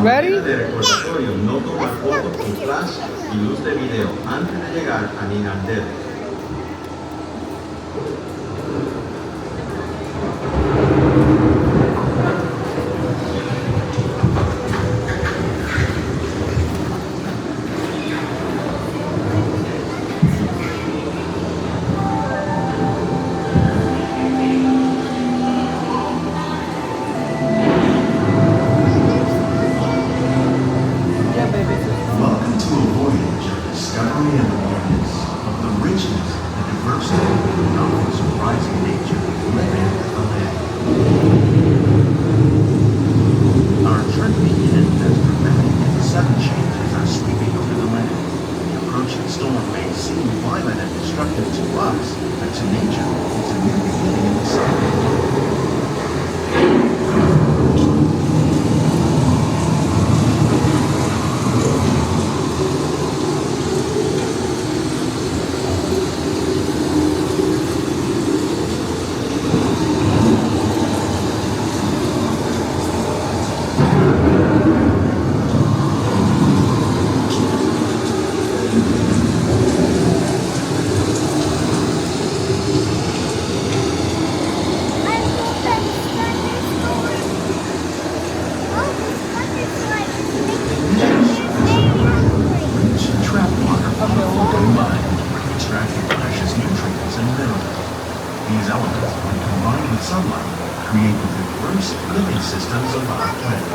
Ready? De recordatorio, no tomar fotos con flash y luz de video antes de llegar a Ninandere. Yeah, baby. Welcome to a voyage of discovery and awareness of the richness and diversity of the surprising nature living at the land. Our trip begins as dramatic as sudden changes are sweeping over the land. The approaching storm may seem violent and destructive to us, but to nature, it's a new beginning in the cycle. Trap water from the falling mine, extracting precious nutrients and minerals. These elements, when combined with sunlight, create the diverse living systems of our planet.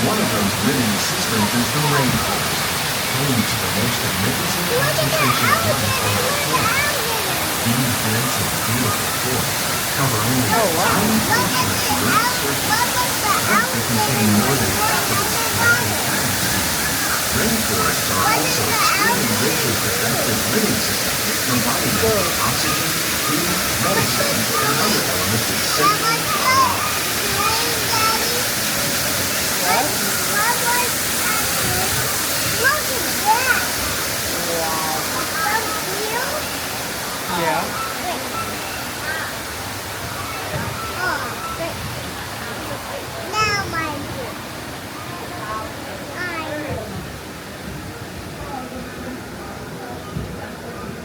One of those living systems is the rainforest, home to the most magnificent concentration of rainforest. These dense and beautiful forests cover only a tiny portion of the Earth's surface, yet they contain more than half of its surrounding atmosphere. Rainforests are also extremely richly productive living systems, providing us with oxygen, food, medicine, and other elements essential to our lives. Yeah.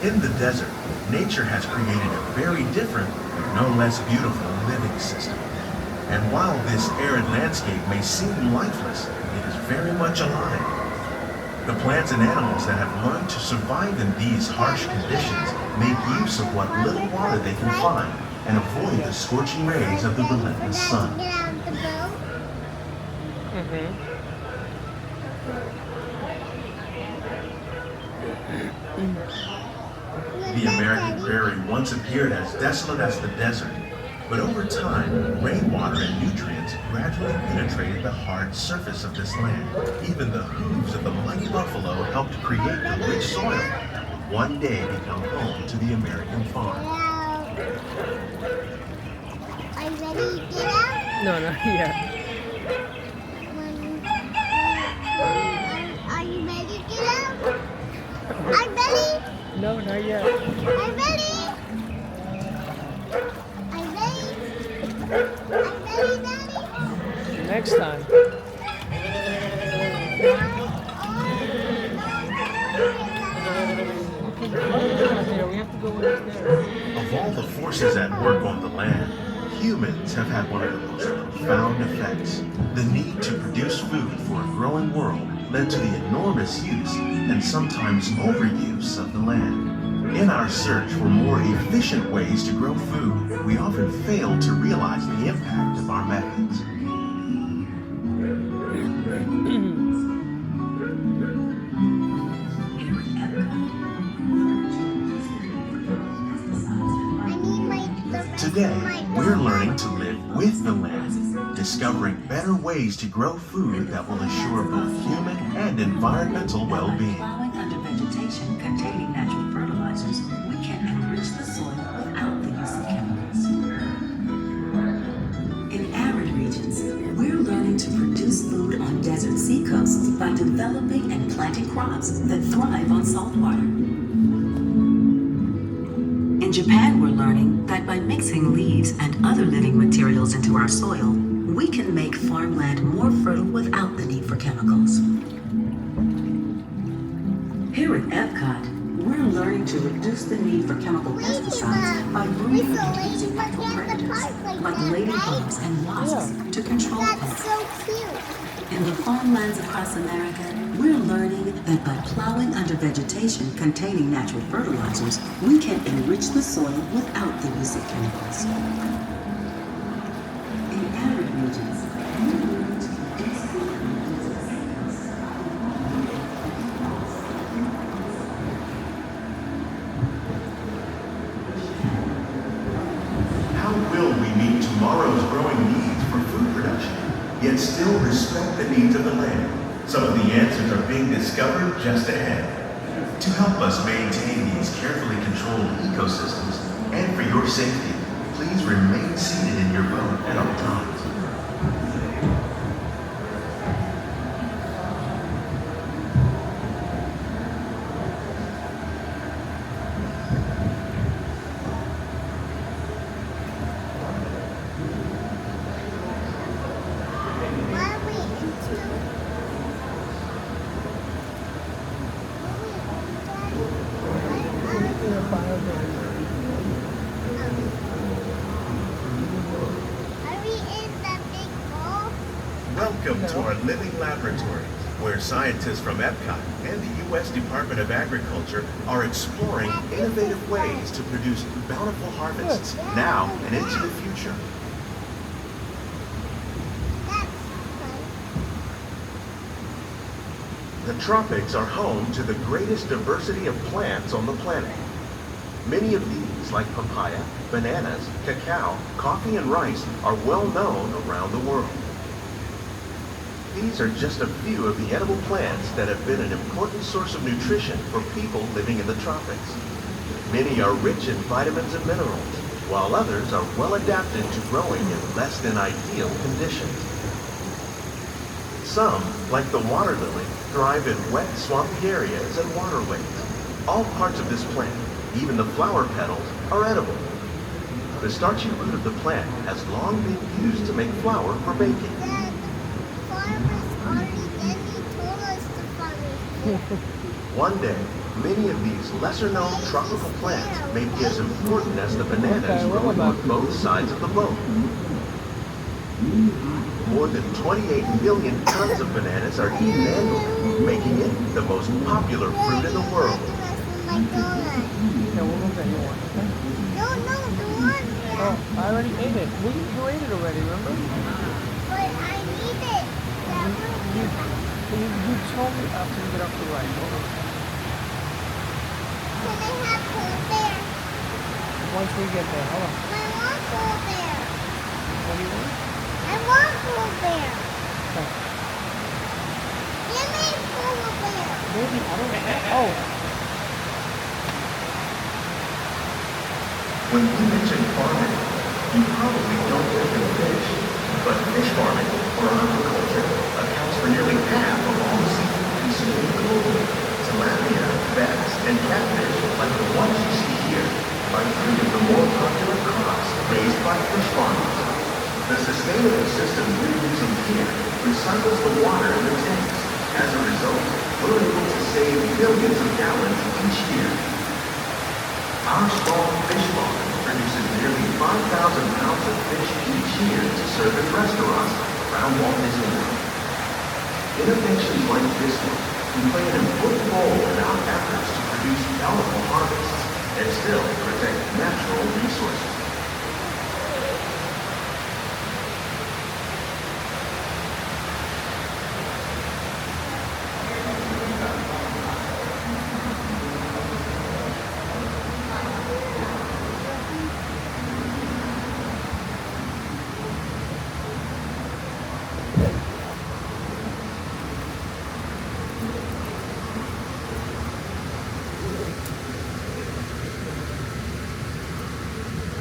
In the desert, nature has created a very different, but no less beautiful living system. And while this arid landscape may seem lifeless, it is very much alive. The plants and animals that have learned to survive in these harsh conditions make use of what little water they can find and avoid the scorching rays of the relentless sun. The American prairie once appeared as desolate as the desert, but over time, rainwater and nutrients gradually penetrated the hard surface of this land. Even the hooves of the mighty buffalo helped create the rich soil that would one day become home to the American farm. Are you ready to get out? No, not yet. Are you ready to get out? I'm ready. No, not yet. I'm ready. I'm ready. I'm ready, Daddy. Next time. Yeah, we have to go upstairs. Of all the forces at work on the land, humans have had one of the most profound effects. The need to produce food for a growing world led to the enormous use and sometimes overuse of the land. In our search for more efficient ways to grow food, we often fail to realize the impact of our methods. Today, we're learning to live with the land, discovering better ways to grow food that will assure both human and environmental well-being. Growing under vegetation containing natural fertilizers, we can enrich the soil with by developing and planting crops that thrive on salt water. In Japan, we're learning that by mixing leaves and other living materials into our soil, we can make farmland more fertile without the need for chemicals. Here at Epcot, we're learning to reduce the need for chemical pesticides by breeding and using natural predators like ladybugs and wasps to control That's pests. so cute. In the farmlands across America, we're learning that by plowing under vegetation containing natural fertilizers, we can enrich the soil without the use of chemicals. In arid regions, we're learning to reduce the How will we meet tomorrow's growing needs for food production, yet still respect the needs of the land? Some of the answers are being discovered just ahead. To help us maintain these carefully controlled ecosystems, and for your safety, please remain seated in your boat at all times. Why are we into? Are we in the big bowl? Welcome to our living laboratory, where scientists from Epcot and the U.S. Department of Agriculture are exploring innovative ways to produce bountiful harvests now and into the future. That's fun. The tropics are home to the greatest diversity of plants on the planet. Many of these, like papaya, bananas, cacao, coffee, and rice, are well known around the world. These are just a few of the edible plants that have been an important source of nutrition for people living in the tropics. Many are rich in vitamins and minerals, while others are well adapted to growing in less than ideal conditions. Some, like the water lily, thrive in wet, swampy areas and waterways. All parts of this plant, even the flower petals, are edible. The starchy root of the plant has long been used to make flour for baking. Dad, farmers already did. He told us the farmers. One day, many of these lesser-known tropical plants may be as important as the bananas growing on both sides of the boat. More than 28 million tons of bananas are eaten annually, making it the most popular fruit in the world. My donut. Yeah, what was that you want? Okay. No, the one. Oh, I already ate it. You ate it already, remember? But I need it. That one. You told me after you get off the ride. Hold on. Can I have Cool Bear? Once we get there, hold on. I want Cool Bear. What do you want? I want Cool Bear. Okay. Give me Cool Bear. Maybe, I don't know. Oh, When you mention farming, you probably don't think of fish, but fish farming, or aquaculture, accounts for nearly half of all seafood consumed globally. Tilapia, bass, and catfish, like the ones you see here, are three of the more popular crops raised by fish farmers. The sustainable system we're using here recycles the water in the tanks. As a result, we're able to save billions of gallons each year. Our small fish farm produces nearly 5,000 pounds of fish each year to serve in restaurants around Walt Disney World. Innovations like this one can play an important role in our efforts to produce bountiful harvests and still protect natural resources.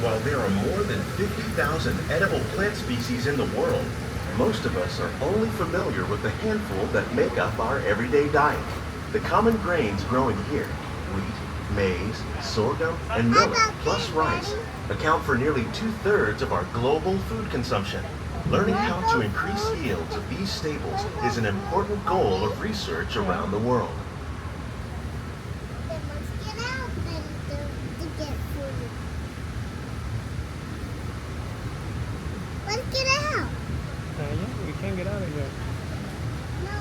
While there are more than 50,000 edible plant species in the world, Most of us are only familiar with the handful that make up our everyday diet. The common grains growing here, wheat, maize, sorghum, and millet, plus rice, account for nearly 2/3 of our global food consumption. Learning how to increase yields of these staples is an important goal of research around the world. They must get out then to get food. Let's get out. Yeah, we can't get out of here. No,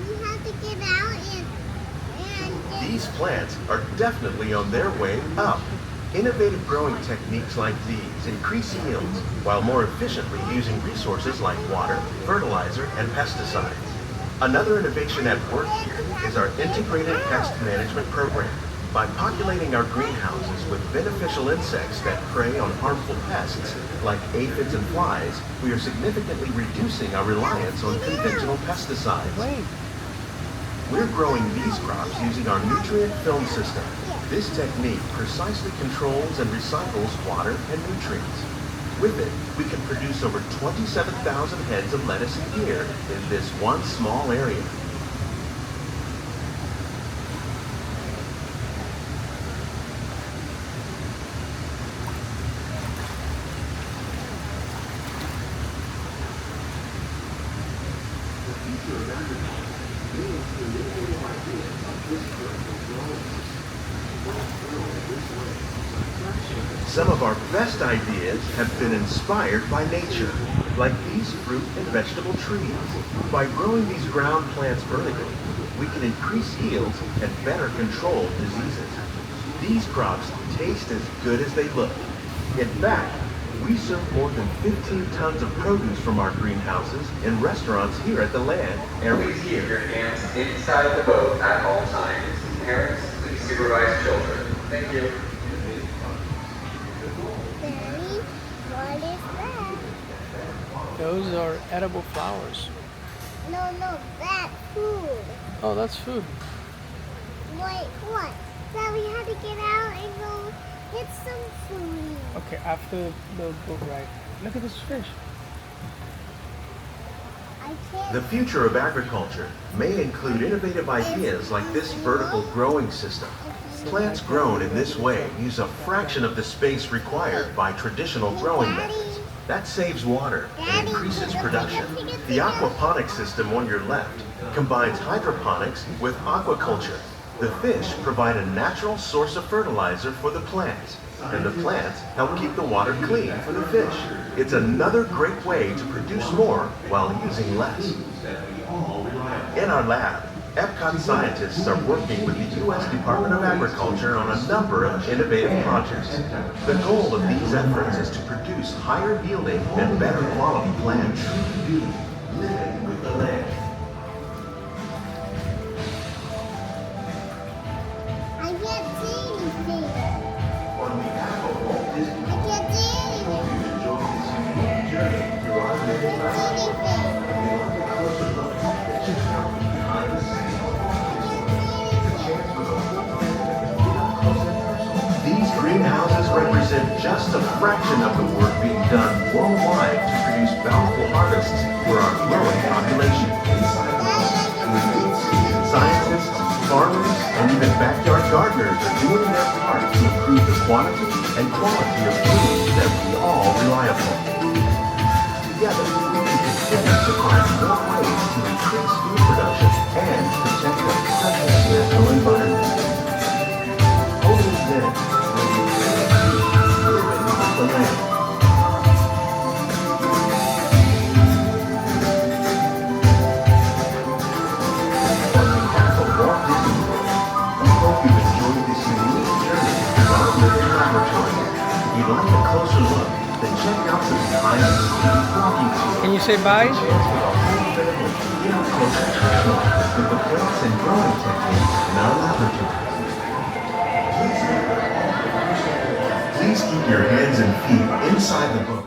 we have to get out and get. These plants are definitely on their way up. Innovative growing techniques like these increase yields while more efficiently using resources like water, fertilizer, and pesticides. Another innovation at work here is our integrated pest management program. By populating our greenhouses with beneficial insects that prey on harmful pests like aphids and flies, we are significantly reducing our reliance on conventional pesticides. Wait. We're growing these crops using our nutrient film system. This technique precisely controls and recycles water and nutrients. With it, we can produce over 27,000 heads of lettuce a year in this one small area. Some of our best ideas have been inspired by nature, like these fruit and vegetable trees. By growing these ground plants vertically, we can increase yields and better control diseases. These crops taste as good as they look. In fact, we serve more than 15 tons of produce from our greenhouses in restaurants here at the land every Please keep year. your hands inside the boat at all times. Parents, please supervise children. Thank you. Daddy, what is that? Those are edible flowers. No, that's food. Oh, that's food. Wait, what? Dad, we had to get out and go get some food. Okay, after the boat ride. Look at this fish. I can't. The future of agriculture may include innovative ideas like this vertical growing system. Plants grown in this way use a fraction of the space required by traditional growing methods. That saves water and increases production. The aquaponics system on your left combines hydroponics with aquaculture. The fish provide a natural source of fertilizer for the plants, and the plants help keep the water clean for the fish. It's another great way to produce more while using less. In our lab, Epcot scientists are working with the U.S. Department of Agriculture on a number of innovative projects. The goal of these efforts is to produce higher yielding and better quality plants. Living with the land. I can't see anything. On behalf of Walt Disney, I can't see anything. hope you enjoy this unique journey through our I living can't see lab. anything. If you want a closer look at check out the behind the scenes. These greenhouses represent just a fraction of the work being done worldwide to produce bountiful harvests for our growing population. Scientists, farmers, and even backyard gardeners are doing their part to improve the quantity and quality of food that we all rely upon. Together, we can continue to find more ways to increase food production and protect our precious natural environment. Only then will we truly be living with the land. On behalf of Walt Disney World, we hope you've enjoyed this unique journey through our living laboratory. If you'd like a closer look, then check out the behind-the-scenes walking tour. Can you say bye? Chance for the whole family to get up close and personal with the plants and growing techniques in our laboratory. Please keep your hands and feet inside the boat.